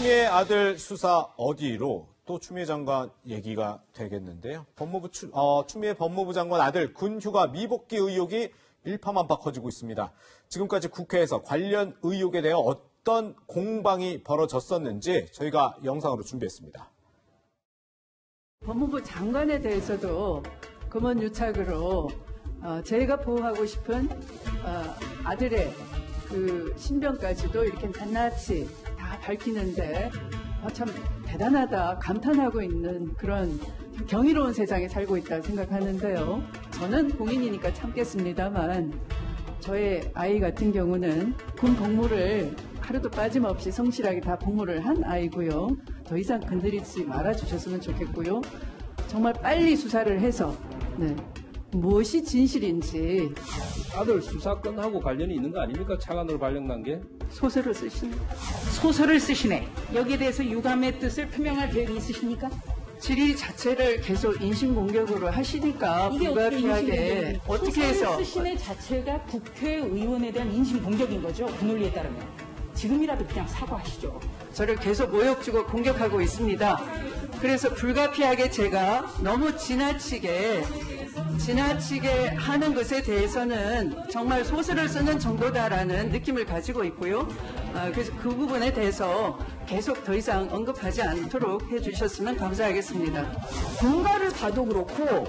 추미애 아들 수사 어디로? 또 추미애 장관 얘기가 되겠는데요. 추미애 법무부 장관 아들 군휴가 미복귀 의혹이 일파만파 커지고 있습니다. 지금까지 국회에서 관련 의혹에 대해 어떤 공방이 벌어졌었는지 저희가 영상으로 준비했습니다. 법무부 장관에 대해서도 검언 유착으로 저희가 보호하고 싶은 아들의 그 신변까지도 이렇게 낱낱이 다 밝히는데 참 대단하다 감탄하고 있는 그런 경이로운 세상에 살고 있다 생각하는데요. 저는 공인이니까 참겠습니다만 저의 아이 같은 경우는 군 복무를 하루도 빠짐없이 성실하게 다 복무를 한 아이고요. 더 이상 건드리지 말아주셨으면 좋겠고요. 정말 빨리 수사를 해서 무엇이 진실인지. 아들 수사건하고 관련이 있는 거 아닙니까? 차관으로 발령난 게? 소설을 쓰시네. 소설을 쓰시네. 여기에 대해서 유감의 뜻을 표명할 계획이 있으십니까? 질의 자체를 계속 인신공격으로 하시니까 이게 불가피하게 어떻게 해서 소설을 쓰시네 자체가 국회의원에 대한 인신공격인 거죠. 그 논리에 따르면. 지금이라도 그냥 사과하시죠. 저를 계속 모욕 주고 공격하고 있습니다. 그래서 불가피하게 제가 너무 지나치게 하는 것에 대해서는 정말 소설을 쓰는 정도다라는 느낌을 가지고 있고요. 그래서 그 부분에 대해서 계속 더 이상 언급하지 않도록 해주셨으면 감사하겠습니다. 병가를 봐도 그렇고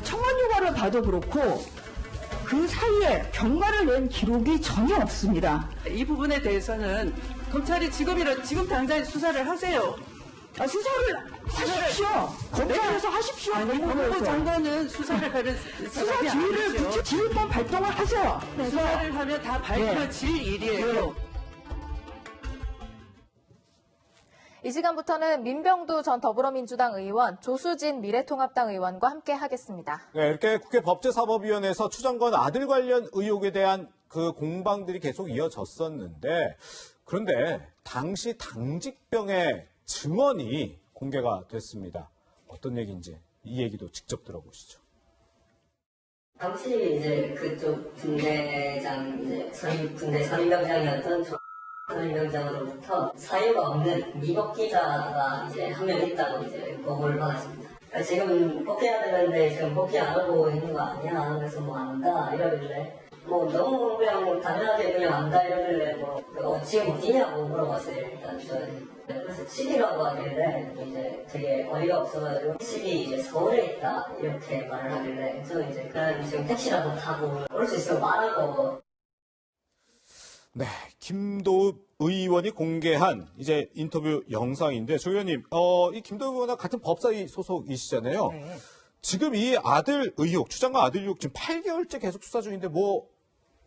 청원휴가를 봐도 그렇고 그 사이에 병가를 낸 기록이 전혀 없습니다. 이 부분에 대해서는 검찰이 지금 당장 수사를 하세요. 수사를 하십시오. 검찰에서 하십시오. 법무부 장관은 수사를 하는 수사 지휘를 지휘권 발동을 하세요. 수사를 하면 다 밝혀질 일이에요. 이 시간부터는 민병두 전 더불어민주당 의원, 조수진 미래통합당 의원과 함께 하겠습니다. 네, 이렇게 국회 법제사법위원회에서 추 장관 아들 관련 의혹에 대한 그 공방들이 계속 이어졌었는데, 그런데 당시 당직병의 증언이 공개가 됐습니다. 어떤 얘기인지 이 얘기도 직접 들어보시죠. 당시 이제 그쪽 분대장 군대 선임병장이었던 선임병장으로부터 사유가 없는 미복귀자가 이제 한 명 있다고 이제 보고를 받았습니다. 지금 복귀해야 되는데 지금 복귀 안 하고 있는 거 아니야? 그래서 뭐 안 한다 이러길래 너무 그냥 당연하게 그냥 안다 이러길래 지금 어디냐고 물어봤어요. 일단 저는. 그래서 집이라고 하길래 이제 되게 어이가 없어가지고 집이 이제 서울에 있다 이렇게 말을 하길래 저는 이제 그냥 지금 택시라도 타고 올 수 있으면 말하고. 네, 김도읍 의원이 공개한 이제 인터뷰 영상인데, 조 의원님, 이 김도읍 의원과 같은 법사위 소속이시잖아요. 네. 지금 이 아들 의혹, 추 장관 아들 의혹 지금 8개월째 계속 수사 중인데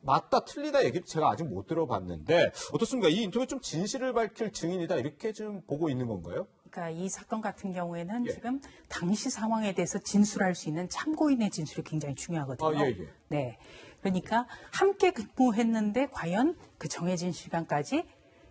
맞다 틀리다 얘기를 제가 아직 못 들어봤는데 어떻습니까? 이 인터뷰 좀 진실을 밝힐 증인이다 이렇게 좀 보고 있는 건가요? 그러니까 이 사건 같은 경우에는 예. 지금 당시 상황에 대해서 진술할 수 있는 참고인의 진술이 굉장히 중요하거든요. 예. 네. 그러니까 함께 근무했는데 과연 그 정해진 시간까지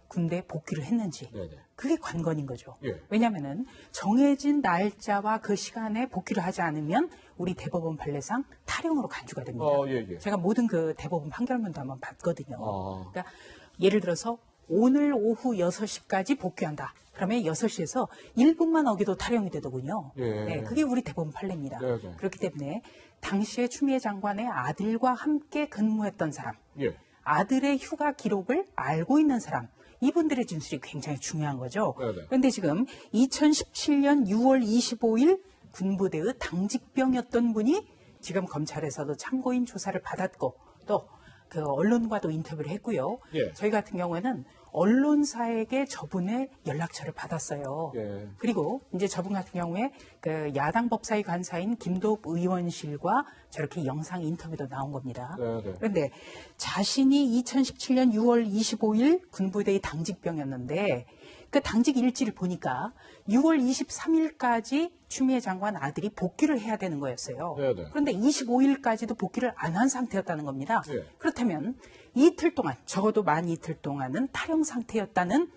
군대에 복귀를 했는지. 네네. 그게 관건인 거죠. 예. 왜냐하면 정해진 날짜와 그 시간에 복귀를 하지 않으면 우리 대법원 판례상 탈형으로 간주가 됩니다. 예. 제가 모든 그 대법원 판결문도 한번 봤거든요. 아. 그러니까 예를 들어서 오늘 오후 6시까지 복귀한다. 그러면 6시에서 1분만 어기도 탈형이 되더군요. 예. 네, 그게 우리 대법원 판례입니다. 네. 그렇기 때문에 당시에 추미애 장관의 아들과 함께 근무했던 사람, 예. 아들의 휴가 기록을 알고 있는 사람, 이분들의 진술이 굉장히 중요한 거죠. 네네. 그런데 지금 2017년 6월 25일 군부대의 당직병이었던 분이 지금 검찰에서도 참고인 조사를 받았고 또 그 언론과도 인터뷰를 했고요. 예. 저희 같은 경우에는 언론사에게 저분의 연락처를 받았어요. 예. 그리고 이제 저분 같은 경우에 그 야당 법사위 간사인 김도읍 의원실과 저렇게 영상 인터뷰도 나온 겁니다. 네네. 그런데 자신이 2017년 6월 25일 군부대의 당직병이었는데 그 당직 일지를 보니까 6월 23일까지 추미애 장관 아들이 복귀를 해야 되는 거였어요. 네네. 그런데 25일까지도 복귀를 안 한 상태였다는 겁니다. 예. 그렇다면 이틀 동안, 적어도 만 이틀 동안은 탈영 상태였다는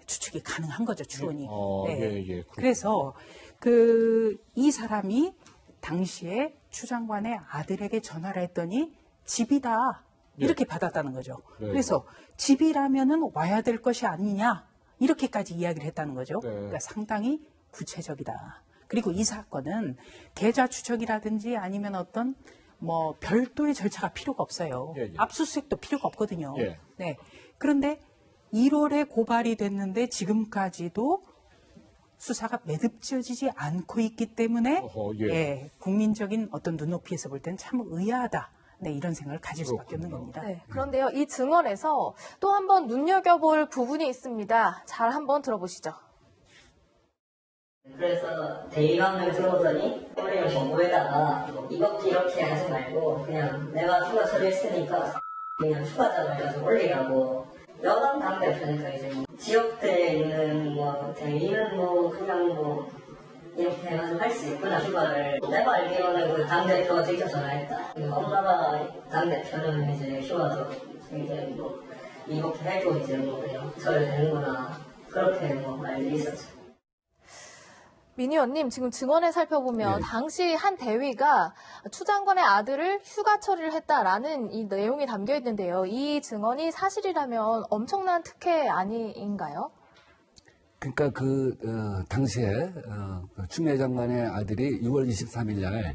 추측이 가능한 거죠, 추론이. 예. 그래서 이 사람이 당시에 추 장관의 아들에게 전화를 했더니 집이다. 이렇게 받았다는 거죠. 네. 그래서 집이라면은 와야 될 것이 아니냐 이렇게까지 이야기를 했다는 거죠. 네. 그러니까 상당히 구체적이다. 그리고 이 사건은 계좌 추적이라든지 아니면 어떤 뭐 별도의 절차가 필요가 없어요. 예, 예. 압수수색도 필요가 없거든요. 예. 네. 그런데 1월에 고발이 됐는데 지금까지도 수사가 매듭지어지지 않고 있기 때문에 어허, 예. 예, 국민적인 어떤 눈높이에서 볼 때는 참 의아하다. 네, 이런 생각을 가질 수밖에 없는 겁니다. 네, 그런데요, 이 증언에서 또 한 번 눈여겨볼 부분이 있습니다. 잘 한번 들어보시죠. 그래서 대의감을 들어오더니 우리는 정보에다가 이것도 이렇게 하지 말고 그냥 내가 휴가 처리했으니까 그냥 휴가자를 가지고 올리라고. 여당 당대표니까 이제 지역대에 있는 뭐 대의는 뭐 그냥 뭐 이렇게 해가지고 할 수 있구나 휴가를. 내가 알기로는 그 당대표가 직접 전화했다. 엄마가 당대표는 이제 휴가도 이제 뭐 이렇게 해도 이제 뭐 그냥 처리되는구나 그렇게 뭐 말이 있었죠. 민 의원님, 지금 증언을 살펴보면 예. 당시 한 대위가 추 장관의 아들을 휴가 처리를 했다라는 이 내용이 담겨 있는데요. 이 증언이 사실이라면 엄청난 특혜 아닌가요? 그러니까 당시에 추미애 장관의 아들이 6월 23일 날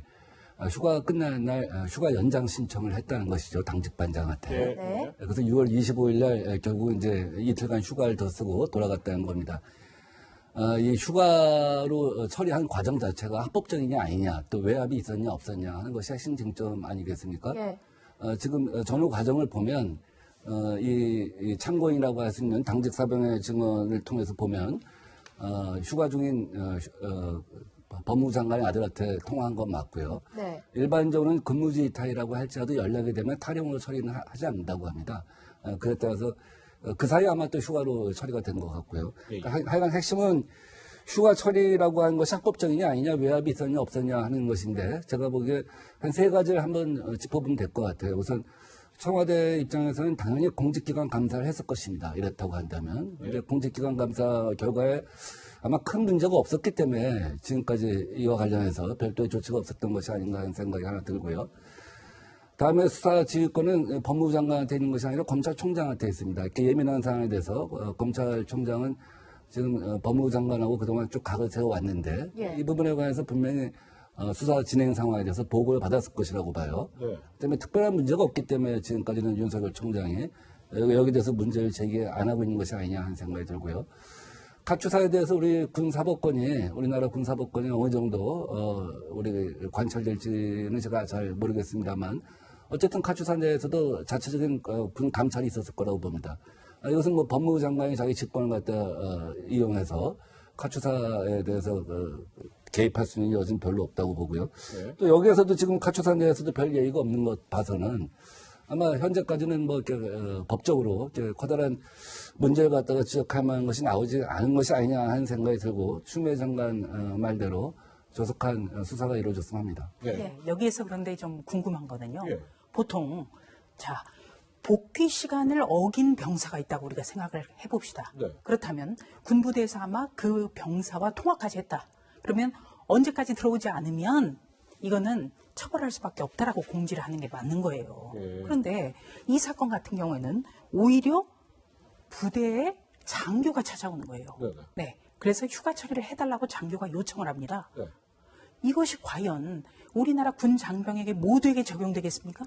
휴가 끝나는 날 휴가 연장 신청을 했다는 것이죠. 당직 반장한테. 네. 그래서 6월 25일 날 결국 이제 이틀간 휴가를 더 쓰고 돌아갔다는 겁니다. 이 휴가로 처리한 과정 자체가 합법적이냐 아니냐, 또 외압이 있었냐 없었냐 하는 것이 핵심 쟁점 아니겠습니까? 예. 지금 전후 과정을 보면 이 참고인이라고 할 수 있는 당직 사병의 증언을 통해서 보면 휴가 중인 법무부 장관의 아들한테 통화한 건 맞고요. 네. 일반적으로는 근무지 이탈이라고 할지라도 연락이 되면 탈영으로 처리는 하지 않는다고 합니다. 그에 따라서 그 사이에 아마 또 휴가로 처리가 된 것 같고요. 그러니까 하여간 핵심은 휴가 처리라고 하는 것이 합법적이냐 아니냐, 외압이 있었냐 없었냐 하는 것인데, 제가 보기에 한 세 가지를 한번 짚어보면 될 것 같아요. 우선 청와대 입장에서는 당연히 공직기관 감사를 했을 것입니다. 이렇다고 한다면. 근데 공직기관 감사 결과에 아마 큰 문제가 없었기 때문에 지금까지 이와 관련해서 별도의 조치가 없었던 것이 아닌가 하는 생각이 하나 들고요. 다음에 수사 지휘권은 법무부 장관한테 있는 것이 아니라 검찰총장한테 있습니다. 이렇게 예민한 사안에 대해서 검찰총장은 지금 법무부 장관하고 그동안 쭉 각을 세워왔는데 예. 이 부분에 관해서 분명히 수사 진행 상황에 대해서 보고를 받았을 것이라고 봐요. 네. 때문에 특별한 문제가 없기 때문에 지금까지는 윤석열 총장이 여기에 대해서 문제를 제기 안 하고 있는 것이 아니냐 하는 생각이 들고요. 가추사에 대해서 우리 우리나라 군사법권이 어느 정도 우리 관철될지는 제가 잘 모르겠습니다만, 어쨌든 가추사 내에서도 자체적인 군 감찰이 있었을 거라고 봅니다. 이것은 뭐 법무부 장관이 자기 직권을 갖다 이용해서 가추사에 대해서 개입할 수 있는 여지는 별로 없다고 보고요. 네. 또 여기에서도 지금 가추사 내에서도 별 예의가 없는 것 봐서는 아마 현재까지는 뭐 이렇게 법적으로 이렇게 커다란 문제를 갖다가 지적할 만한 것이 나오지 않은 것이 아니냐 하는 생각이 들고, 추미애 장관 말대로 조속한 수사가 이루어졌으면 합니다. 네. 네, 여기에서 그런데 좀 궁금한 거는요. 예. 보통 복귀 시간을 어긴 병사가 있다고 우리가 생각을 해봅시다. 네. 그렇다면 군부대에서 아마 그 병사와 통화까지 했다. 그러면 언제까지 들어오지 않으면 이거는 처벌할 수밖에 없다라고 공지를 하는 게 맞는 거예요. 예. 그런데 이 사건 같은 경우에는 오히려 부대에 장교가 찾아오는 거예요. 네네. 네. 그래서 휴가 처리를 해달라고 장교가 요청을 합니다. 네. 이것이 과연 우리나라 군 장병에게 모두에게 적용되겠습니까?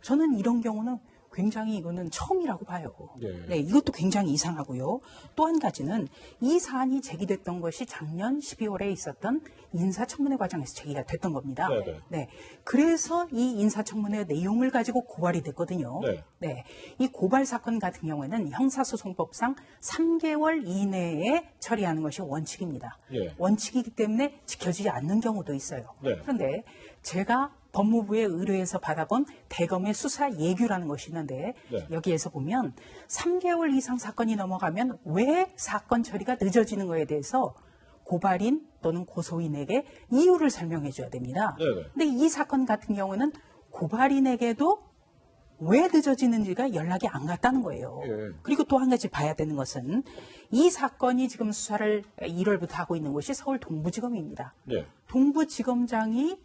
저는 이런 경우는 굉장히 이거는 처음이라고 봐요. 네. 네, 이것도 굉장히 이상하고요. 또 한 가지는 이 사안이 제기됐던 것이 작년 12월에 있었던 인사청문회 과정에서 제기가 됐던 겁니다. 네네. 네, 그래서 이 인사청문회 내용을 가지고 고발이 됐거든요. 네. 네, 이 고발 사건 같은 경우에는 형사소송법상 3개월 이내에 처리하는 것이 원칙입니다. 예. 원칙이기 때문에 지켜지지 않는 경우도 있어요. 네. 그런데 제가 법무부의 의뢰에서 받아본 대검의 수사 예규라는 것이 있는데 네. 여기에서 보면 3개월 이상 사건이 넘어가면 왜 사건 처리가 늦어지는 거에 대해서 고발인 또는 고소인에게 이유를 설명해 줘야 됩니다. 네네. 근데 이 사건 같은 경우는 고발인에게도 왜 늦어지는지가 연락이 안 갔다는 거예요. 예. 그리고 또 한 가지 봐야 되는 것은 이 사건이 지금 수사를 1월부터 하고 있는 곳이 서울 동부지검입니다. 네. 동부지검장이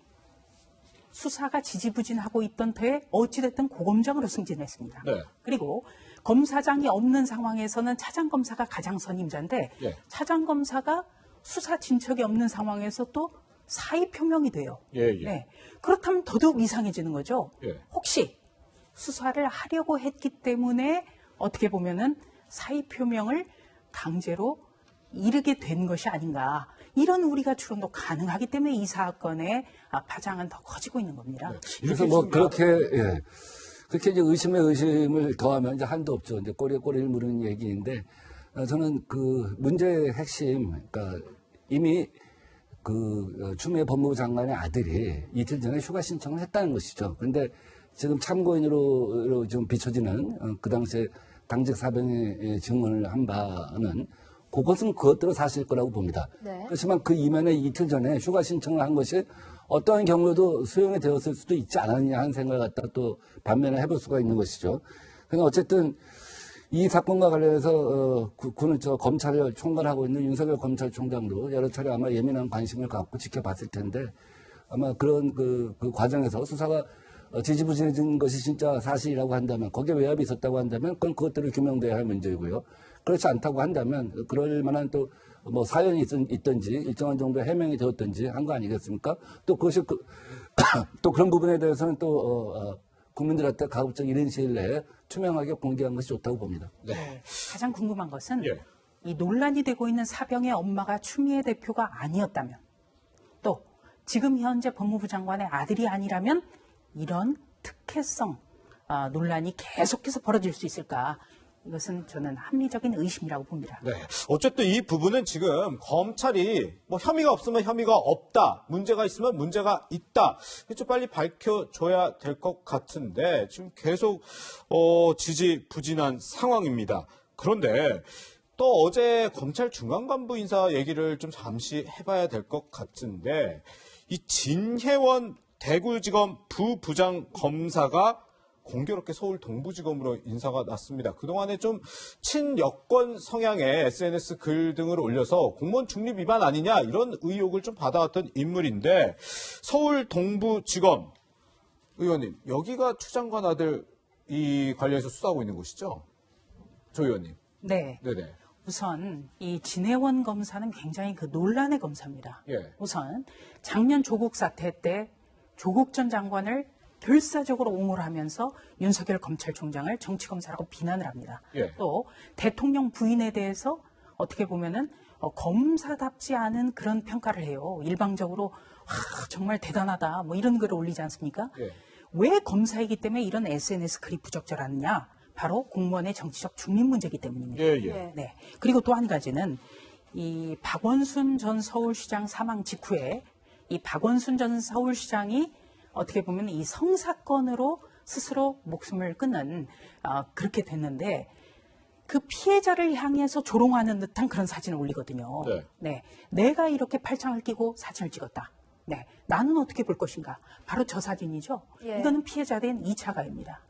수사가 지지부진하고 있던 터에 어찌됐든 고검장으로 승진했습니다. 네. 그리고 검사장이 없는 상황에서는 차장검사가 가장 선임자인데 예. 차장검사가 수사 진척이 없는 상황에서 또 사의 표명이 돼요. 예, 예. 네. 그렇다면 더더욱 이상해지는 거죠. 예. 혹시 수사를 하려고 했기 때문에 어떻게 보면은 사의 표명을 강제로 이르게 된 것이 아닌가. 이런 우리가 추론도 가능하기 때문에 이 사건의 파장은 더 커지고 있는 겁니다. 그래서 뭐 그렇게 예. 그렇게 이제 의심에 의심을 더하면 이제 한도 없죠. 이제 꼬리에 꼬리를 물는 얘기인데 저는 그 문제의 핵심, 그러니까 이미 그 추미애 법무부 장관의 아들이 이틀 전에 휴가 신청을 했다는 것이죠. 그런데 지금 참고인으로 좀 비춰지는 그 당시에 당직 사병의 증언을 한 바는 그것은 그것대로 사실 거라고 봅니다. 네. 그렇지만 그 이면에 이틀 전에 휴가 신청을 한 것이 어떠한 경우에도 수용이 되었을 수도 있지 않았냐 하는 생각을 갖다 또 반면에 해볼 수가 있는 것이죠. 그러나 어쨌든 이 사건과 관련해서 군은 검찰을 총괄하고 있는 윤석열 검찰총장도 여러 차례 아마 예민한 관심을 갖고 지켜봤을 텐데 아마 그런 그 과정에서 수사가 지지부진해진 것이 진짜 사실이라고 한다면 거기에 외압이 있었다고 한다면 그건 그것들을 규명돼야 할 문제이고요. 그렇지 않다고 한다면 그럴 만한 또 뭐 사연이 있든지 일정한 정도 해명이 되었든지 한 거 아니겠습니까? 또 그것이 또 그런 부분에 대해서는 또 국민들한테 가급적 이른 시일 내에 투명하게 공개한 것이 좋다고 봅니다. 네. 가장 궁금한 것은 예. 이 논란이 되고 있는 사병의 엄마가 추미애 대표가 아니었다면 또 지금 현재 법무부 장관의 아들이 아니라면 이런 특혜성 논란이 계속해서 벌어질 수 있을까? 이것은 저는 합리적인 의심이라고 봅니다. 네. 어쨌든 이 부분은 지금 검찰이 뭐 혐의가 없으면 혐의가 없다, 문제가 있으면 문제가 있다, 좀 빨리 밝혀줘야 될 것 같은데 지금 계속 지지부진한 상황입니다. 그런데 또 어제 검찰 중앙간부 인사 얘기를 좀 잠시 해봐야 될 것 같은데 이 진혜원 대구지검 부부장 검사가 공교롭게 서울 동부지검으로 인사가 났습니다. 그동안에 좀 친여권 성향의 SNS 글 등을 올려서 공무원 중립 위반 아니냐 이런 의혹을 좀 받아왔던 인물인데 서울 동부지검 의원님 여기가 추 장관 아들 이 관련해서 수사하고 있는 곳이죠? 조 의원님. 네. 네네. 우선 이 진혜원 검사는 굉장히 그 논란의 검사입니다. 예. 우선 작년 조국 사태 때 조국 전 장관을 결사적으로 옹호를 하면서 윤석열 검찰총장을 정치검사라고 비난을 합니다. 예. 또 대통령 부인에 대해서 어떻게 보면은 검사답지 않은 그런 평가를 해요. 일방적으로 정말 대단하다 뭐 이런 글을 올리지 않습니까? 예. 왜 검사이기 때문에 이런 SNS 글이 부적절하느냐? 바로 공무원의 정치적 중립 문제이기 때문입니다. 예, 예. 네. 그리고 또 한 가지는 이 박원순 전 서울시장 사망 직후에 이 박원순 전 서울시장이 어떻게 보면 이 성사건으로 스스로 목숨을 끊는 그렇게 됐는데 그 피해자를 향해서 조롱하는 듯한 그런 사진을 올리거든요. 네. 네. 내가 이렇게 팔짱을 끼고 사진을 찍었다. 네. 나는 어떻게 볼 것인가? 바로 저 사진이죠. 예. 이거는 피해자에 대한 2차 가해입니다.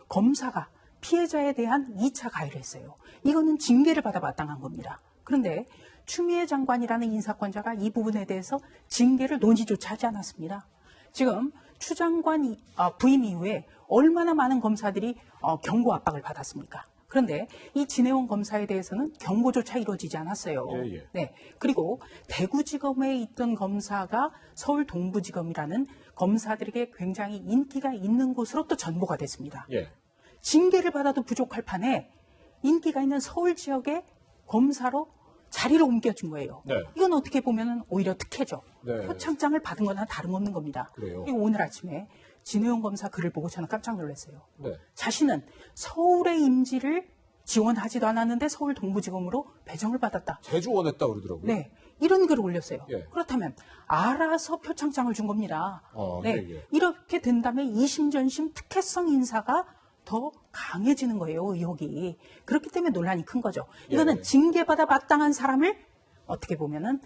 검사가 피해자에 대한 2차 가해를 했어요. 이거는 징계를 받아 마땅한 겁니다. 그런데 추미애 장관이라는 인사권자가 이 부분에 대해서 징계를 논의조차 하지 않았습니다. 지금 추 장관 부임 이후에 얼마나 많은 검사들이 경고 압박을 받았습니까? 그런데 이 진혜원 검사에 대해서는 경고조차 이루어지지 않았어요. 예, 예. 네. 그리고 대구지검에 있던 검사가 서울 동부지검이라는 검사들에게 굉장히 인기가 있는 곳으로 또 전보가 됐습니다. 예. 징계를 받아도 부족할 판에 인기가 있는 서울 지역의 검사로 자리를 옮겨준 거예요. 네. 이건 어떻게 보면 오히려 특혜죠. 네. 표창장을 받은 거나 다름없는 겁니다. 그래요? 그리고 오늘 아침에 진혜원 검사 글을 보고 저는 깜짝 놀랐어요. 네. 자신은 서울의 임지를 지원하지도 않았는데 서울 동부지검으로 배정을 받았다. 제주 원했다 그러더라고요. 네. 이런 글을 올렸어요. 예. 그렇다면 알아서 표창장을 준 겁니다. 네. 예, 예. 이렇게 된다면 이심전심 특혜성 인사가 더 강해지는 거예요, 의혹이. 그렇기 때문에 논란이 큰 거죠. 이거는 예. 징계받아 마땅한 사람을 어떻게 보면은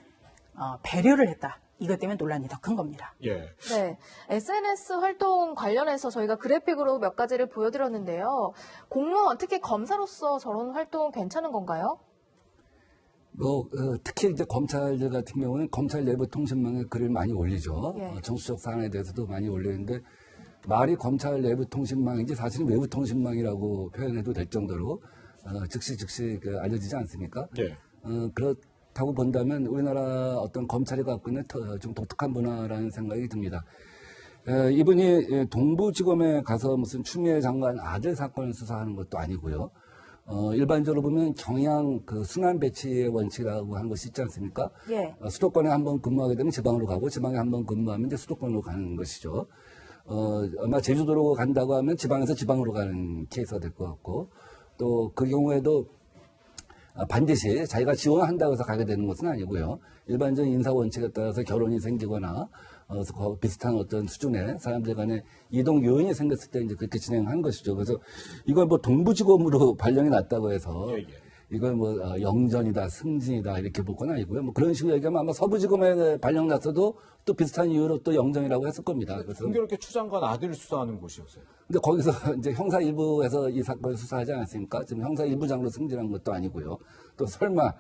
배려를 했다. 이것 때문에 논란이 더 큰 겁니다. 예. 네, SNS 활동 관련해서 저희가 그래픽으로 몇 가지를 보여드렸는데요. 공무원, 특히 검사로서 저런 활동 괜찮은 건가요? 특히 이제 검찰들 같은 경우는 검찰 내부 통신망에 글을 많이 올리죠. 예. 정치적 사안에 대해서도 많이 올리는데 말이 검찰 내부 통신망인지 사실은 외부 통신망이라고 표현해도 될 정도로 즉시 알려지지 않습니까? 예. 그렇다고 본다면 우리나라 어떤 검찰이 갖고 있는 좀 독특한 문화라는 생각이 듭니다. 이분이 동부지검에 가서 무슨 추미애 장관 아들 사건을 수사하는 것도 아니고요. 일반적으로 보면 경향 순환 배치의 원칙이라고 하는 것이 있지 않습니까? 예. 수도권에 한번 근무하게 되면 지방으로 가고 지방에 한번 근무하면 이제 수도권으로 가는 것이죠. 아마 제주도로 간다고 하면 지방에서 지방으로 가는 케이스가 될 것 같고 또 그 경우에도 반드시 자기가 지원한다고 해서 가게 되는 것은 아니고요. 일반적인 인사 원칙에 따라서 결혼이 생기거나 비슷한 어떤 수준의 사람들 간의 이동 요인이 생겼을 때 이제 그렇게 진행한 것이죠. 그래서 이걸 뭐 동부지검으로 발령이 났다고 해서 이걸 뭐 영전이다, 승진이다 이렇게 볼 건 아니고요. 뭐 그런 식으로 얘기하면 아마 서부지검에 발령 났어도 또 비슷한 이유로 또 영전이라고 했을 겁니다. 그래서 공교롭게 추 장관 아들 수사하는 곳이었어요. 근데 거기서 이제 형사 일부에서 이 사건을 수사하지 않았습니까? 지금 형사 일부장으로 승진한 것도 아니고요. 또 설마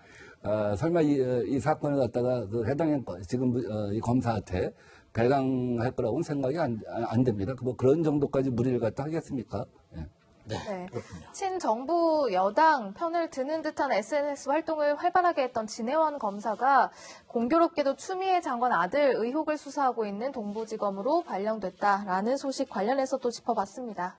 이 사건을 갖다가 해당 지금 이 검사한테 배당할 거라고는 생각이 안 됩니다. 뭐 그런 정도까지 무리를 갖다 하겠습니까? 예. 네. 친정부 여당 편을 드는 듯한 SNS 활동을 활발하게 했던 진해원 검사가 공교롭게도 추미애 장관 아들 의혹을 수사하고 있는 동부지검으로 발령됐다라는 소식 관련해서 또 짚어봤습니다.